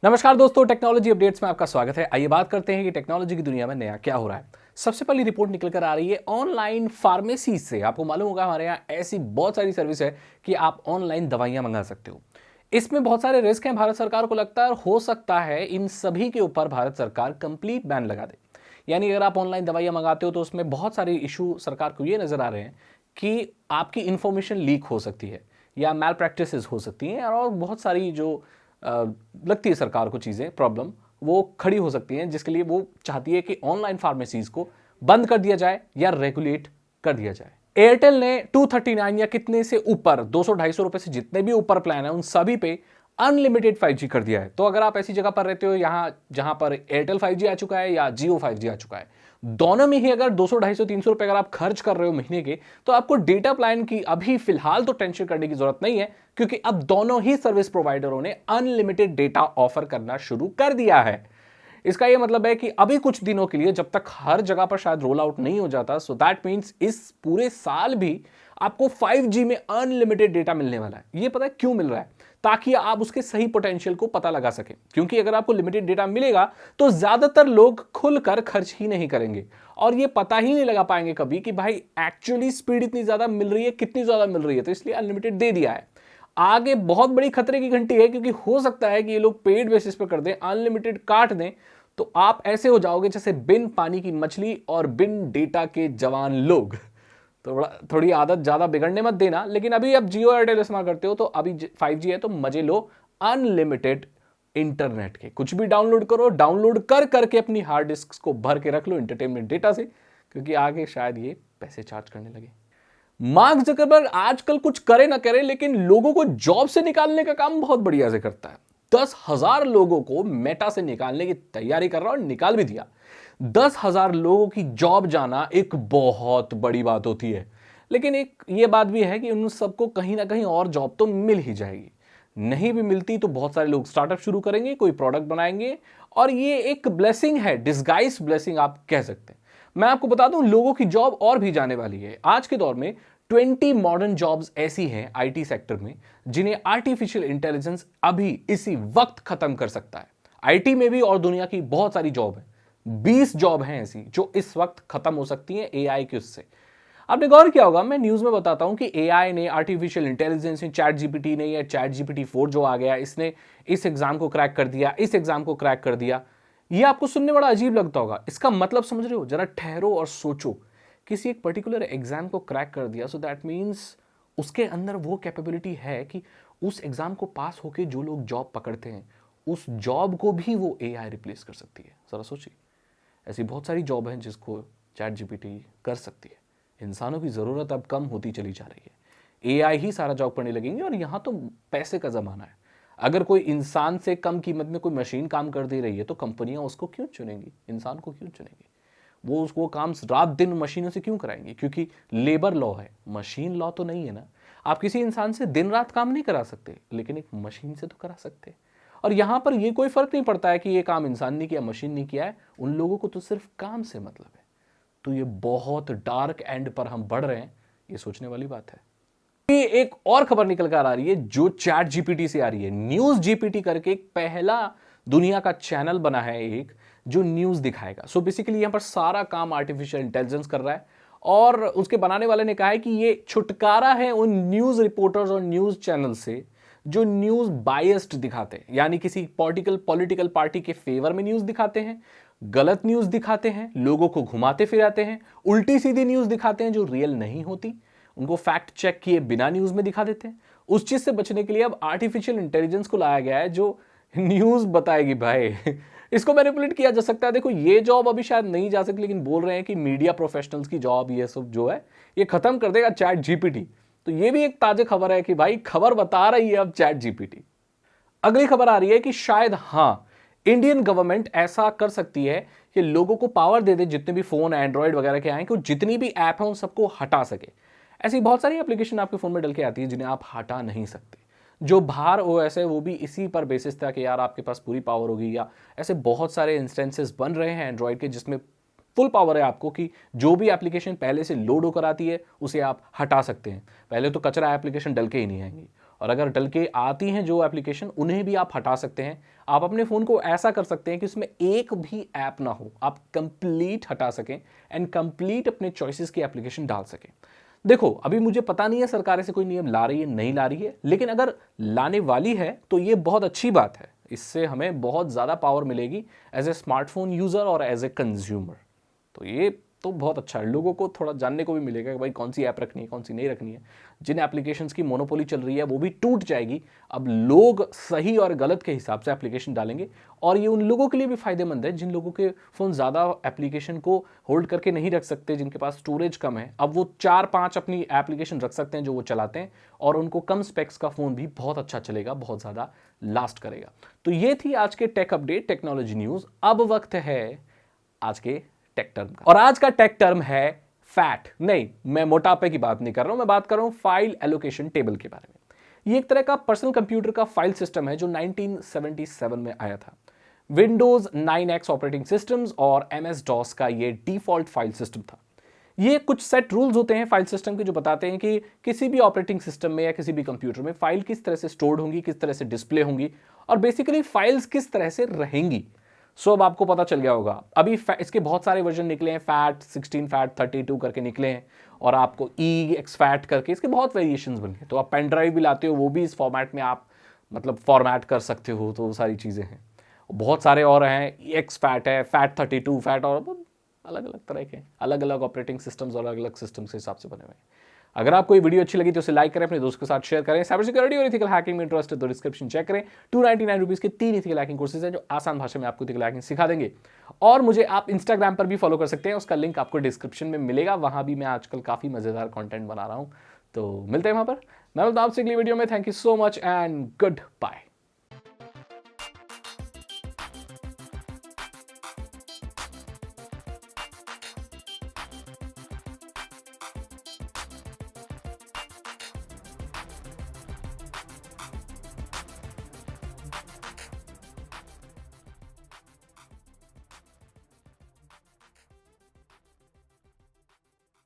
नमस्कार दोस्तों, technology updates में आपका स्वागत है। आइए बात करते हैं कि टेक्नोलॉजी की दुनिया में नया क्या हो रहा है। सबसे पहली रिपोर्ट निकल कर आ रही है ऑनलाइन फार्मेसी से। आपको मालूम होगा हमारे यहाँ ऐसी बहुत सारी सर्विस है कि आप ऑनलाइन दवाइयां मंगा सकते हो। इसमें बहुत सारे रिस्क हैं, भारत सरकार को लगता है, और हो सकता है इन सभी के ऊपर भारत सरकार कंप्लीट बैन लगा दे। यानी अगर आप ऑनलाइन दवाइयां मंगाते हो तो उसमें बहुत सारे इशू सरकार को ये नजर आ रहे हैं कि आपकी इंफॉर्मेशन लीक हो सकती है या मैल प्रैक्टिसेस हो सकती हैं, और बहुत सारी जो लगती है सरकार को चीज़ें, प्रॉब्लम वो खड़ी हो सकती हैं, जिसके लिए वो चाहती है कि ऑनलाइन फार्मेसीज को बंद कर दिया जाए या रेगुलेट कर दिया जाए। एयरटेल ने 239 या कितने से ऊपर 200-250 रुपए से जितने भी ऊपर प्लान है उन सभी पे अनलिमिटेड 5G कर दिया है। तो अगर आप ऐसी जगह पर रहते हो यहाँ जहां पर एयरटेल 5G आ चुका है या जियो 5G आ चुका है, दोनों में ही अगर 200-250-300 रुपए अगर आप खर्च कर रहे हो महीने के, तो आपको डेटा प्लान की अभी फिलहाल तो टेंशन करने की जरूरत नहीं है, क्योंकि अब दोनों ही सर्विस प्रोवाइडरों ने अनलिमिटेड डेटा ऑफर करना शुरू कर दिया है। इसका यह मतलब है कि अभी कुछ दिनों के लिए, जब तक हर जगह पर शायद रोल आउट नहीं हो जाता, सो दैट मीन्स इस पूरे साल भी आपको 5G में अनलिमिटेड डेटा मिलने वाला है। ये पता है क्यों मिल रहा है? ताकि आप उसके सही पोटेंशियल को पता लगा सकें। क्योंकि अगर आपको लिमिटेड डेटा मिलेगा तो ज्यादातर लोग खुलकर खर्च ही नहीं करेंगे, और ये पता ही नहीं लगा पाएंगे कभी कि भाई एक्चुअली स्पीड इतनी ज्यादा मिल रही है, कितनी ज्यादा मिल रही है, तो इसलिए अनलिमिटेड दे दिया है। आगे बहुत बड़ी खतरे की घंटी है, क्योंकि हो सकता है कि ये लोग पेड बेसिस पर कर दें, अनलिमिटेड काट दें, तो आप ऐसे हो जाओगे जैसे बिन पानी की मछली और बिन डेटा के जवान लोग। तो थोड़ी आदत ज्यादा बिगड़ने मत देना। लेकिन अभी आप जियो एयरटेल इस्तेमाल करते हो तो अभी 5G है तो मजे लो अनलिमिटेड इंटरनेट के। कुछ भी डाउनलोड करो, डाउनलोड कर करके अपनी हार्ड डिस्क को भर के रख लो इंटरटेनमेंट डेटा से, क्योंकि आगे शायद ये पैसे चार्ज करने लगे। मार्क जकरबर्ग आजकल कुछ करे ना करे, लेकिन लोगों को जॉब से निकालने का काम बहुत बढ़िया से करता है। 10,000 लोगों को मेटा से निकालने की तैयारी कर रहा और निकाल भी दिया। 10,000 लोगों की जॉब जाना एक बहुत बड़ी बात होती है, लेकिन एक ये बात भी है कि उन सबको कहीं ना कहीं और जॉब तो मिल ही जाएगी। नहीं भी मिलती तो बहुत सारे लोग स्टार्टअप शुरू करेंगे, कोई प्रोडक्ट बनाएंगे, और ये एक ब्लेसिंग है, डिस्गाइज ब्लेसिंग आप कह सकते हैं। मैं आपको बता दूं, लोगों की जॉब और भी जाने वाली है। आज के दौर में 20 मॉडर्न जॉब्स ऐसी हैं आईटी सेक्टर में जिन्हें आर्टिफिशियल इंटेलिजेंस अभी इसी वक्त खत्म कर सकता है। आईटी में भी और दुनिया की बहुत सारी जॉब है, 20 जॉब हैं ऐसी जो इस वक्त खत्म हो सकती हैं एआई के उससे। आपने गौर किया होगा, मैं न्यूज में बताता हूं कि एआई ने, आर्टिफिशियल इंटेलिजेंस ने, चैट जीपीटी ने, या चैट जीपीटी 4 जो आ गया, इसने इस एग्जाम को क्रैक कर दिया, इस एग्जाम को क्रैक कर दिया। ये आपको सुनने बड़ा अजीब लगता होगा, इसका मतलब समझ रहे हो? जरा ठहरो और सोचो। किसी एक पर्टिकुलर एग्जाम को क्रैक कर दिया, सो दैट मीन्स उसके अंदर वो कैपेबिलिटी है कि उस एग्जाम को पास होकर जो लोग जॉब पकड़ते हैं, उस जॉब को भी वो एआई रिप्लेस कर सकती है। जरा सोचिए, ऐसी बहुत सारी जॉब हैं जिसको चैट जीपीटी कर सकती है। इंसानों की ज़रूरत अब कम होती चली जा रही है, एआई ही सारा जॉब करने लगेंगे, और यहाँ तो पैसे का ज़माना है। अगर कोई इंसान से कम कीमत में कोई मशीन काम कर दे रही है तो कंपनियां उसको क्यों चुनेंगी? इंसान को क्यों चुनेंगी? वो उसको काम रात दिन मशीनों से क्यों कराएंगे? क्योंकि लेबर लॉ है, मशीन लॉ तो नहीं है ना। आप किसी इंसान से दिन रात काम नहीं करा सकते, लेकिन एक मशीन से तो करा सकते। और यहां पर ये कोई फर्क नहीं पड़ता है कि ये काम इंसान ने किया, मशीन ने किया है, उन लोगों को तो सिर्फ काम से मतलब है। तो ये बहुत डार्क एंड पर हम बढ़ रहे हैं, ये सोचने वाली बात है। एक और खबर निकल कर आ रही है जो चैट जीपीटी से आ रही है। न्यूज जीपीटी करके एक पहला दुनिया का चैनल बना है एक, जो न्यूज दिखाएगा। सो बेसिकली यहां पर सारा काम आर्टिफिशियल इंटेलिजेंस कर रहा है, और उसके बनाने वाले ने कहा है कि ये छुटकारा है उन न्यूज रिपोर्टर्स और न्यूज चैनल से जो न्यूज बायस्ड दिखाते हैं, यानी किसी पॉलिटिकल पार्टी के फेवर में न्यूज दिखाते हैं, गलत न्यूज दिखाते हैं, लोगों को घुमाते फिराते हैं, उल्टी सीधी न्यूज दिखाते हैं जो रियल नहीं होती, उनको फैक्ट चेक किए बिना न्यूज में दिखा देते हैं। उस चीज से बचने के लिए अब आर्टिफिशियल इंटेलिजेंस को लाया गया है जो न्यूज बताएगी भाई। इसको मैनिपुलेट किया जा सकता है। देखो, ये जॉब अभी शायद नहीं जा सकती, लेकिन बोल रहे हैं कि मीडिया प्रोफेशनल्स की जॉब ये सब जो है ये खत्म कर देगा चैट जीपीटी। तो ये भी एक ताजा खबर है कि भाई खबर बता रही है अब चैट जीपीटी। अगली खबर आ रही है कि शायद इंडियन गवर्नमेंट ऐसा कर सकती है कि लोगों को पावर दे दे, जितने भी फोन एंड्रॉइड वगैरह के आए, कि जितनी भी ऐप है उन सबको हटा सके। ऐसी बहुत सारी एप्लीकेशन आपके फोन में डल के आती है जिन्हें आप हटा नहीं सकते। जो बाहर ओएस है वो भी इसी पर बेसिस था कि यार आपके पास पूरी पावर होगी, या ऐसे बहुत सारे इंस्टेंसेस बन रहे हैं एंड्रॉइड के जिसमें फुल पावर है आपको कि जो भी एप्लीकेशन पहले से लोड होकर आती है उसे आप हटा सकते हैं। पहले तो कचरा एप्लीकेशन डल के ही नहीं आएंगी, और अगर डल के आती हैं जो एप्लीकेशन, उन्हें भी आप हटा सकते हैं। आप अपने फ़ोन को ऐसा कर सकते हैं कि उसमें एक भी ऐप ना हो, आप कंप्लीट हटा सकें एंड कंप्लीट अपने चॉइसेस की एप्लीकेशन डाल सकें। देखो, अभी मुझे पता नहीं है सरकार ऐसे कोई नियम ला रही है नहीं ला रही है, लेकिन अगर लाने वाली है तो ये बहुत अच्छी बात है। इससे हमें बहुत ज़्यादा पावर मिलेगी एज ए स्मार्टफोन यूज़र और एज ए कंज्यूमर। तो ये तो बहुत अच्छा है, लोगों को थोड़ा जानने को भी मिलेगा कि भाई कौन सी ऐप रखनी है कौन सी नहीं रखनी है। जिन एप्लीकेशंस की मोनोपोली चल रही है वो भी टूट जाएगी। अब लोग सही और गलत के हिसाब से एप्लीकेशन डालेंगे, और ये उन लोगों के लिए भी फायदेमंद है जिन लोगों के फ़ोन ज़्यादा एप्लीकेशन को होल्ड करके नहीं रख सकते, जिनके पास स्टोरेज कम है। अब वो 4-5 अपनी एप्लीकेशन रख सकते हैं जो वो चलाते हैं, और उनको कम स्पेक्स का फ़ोन भी बहुत अच्छा चलेगा, बहुत ज़्यादा लास्ट करेगा। तो ये थी आज के टेक अपडेट, टेक्नोलॉजी न्यूज़। अब वक्त है आज के टेक टर्म का, और आज का टेक टर्म है फैट। नहीं, मैं मोटापे की बात नहीं कर रहा हूं, मैं बात कर रहा हूं फाइल एलोकेशन टेबल के बारे में। ये एक तरह का पर्सनल कंप्यूटर का फाइल सिस्टम है जो 1977 में आया था। विंडोज 9X ऑपरेटिंग सिस्टम्स और MS DOS का ये डिफॉल्ट फाइल सिस्टम था। ये कुछ सेट रूल्स होते हैं फाइल सिस्टम के जो बताते हैं कि किसी भी ऑपरेटिंग सिस्टम में या किसी भी कंप्यूटर में फाइल किस तरह से स्टोर्ड होंगी, किस तरह से डिस्प्ले होंगी, और बेसिकली फाइल्स किस तरह से रहेंगी। सो अब आपको पता चल गया होगा। अभी इसके बहुत सारे वर्जन निकले हैं, फैट 16, फैट 32 करके निकले हैं, और आपको EXFAT करके इसके बहुत वेरिएशंस बन गए। तो आप पेन ड्राइव भी लाते हो, वो भी इस फॉर्मेट में आप मतलब फॉर्मेट कर सकते हो। तो वो सारी चीज़ें हैं, बहुत सारे और हैं। EXFAT है, फैट 32 फैट, और अलग अलग तरह के अलग अलग ऑपरेटिंग सिस्टम्स और अलग अलग सिस्टम्स के हिसाब से बने हुए हैं। अगर आपको ये वीडियो अच्छी लगी तो उसे लाइक करें, अपने दोस्तों के साथ शेयर करें। साइबर सिक्योरिटी और इथिकल हैकिंग में इंटरेस्ट है तो डिस्क्रिप्शन चेक करें। 299 रुपीज़ के 3 इथिकल हैकिंग कोर्सेज हैं जो आसान भाषा में आपको इथिकल हैकिंग सिखा देंगे। और मुझे आप इंस्टाग्राम पर भी फॉलो कर सकते हैं, उसका लिंक आपको डिस्क्रिप्शन में मिलेगा। वहाँ भी मैं आजकल काफ़ी मज़ेदार कॉन्टेंट बना रहा हूँ, तो मिलते हैं वहाँ पर। मैं मिलता हूं आपसे अगली वीडियो में। Thank you so much and good bye.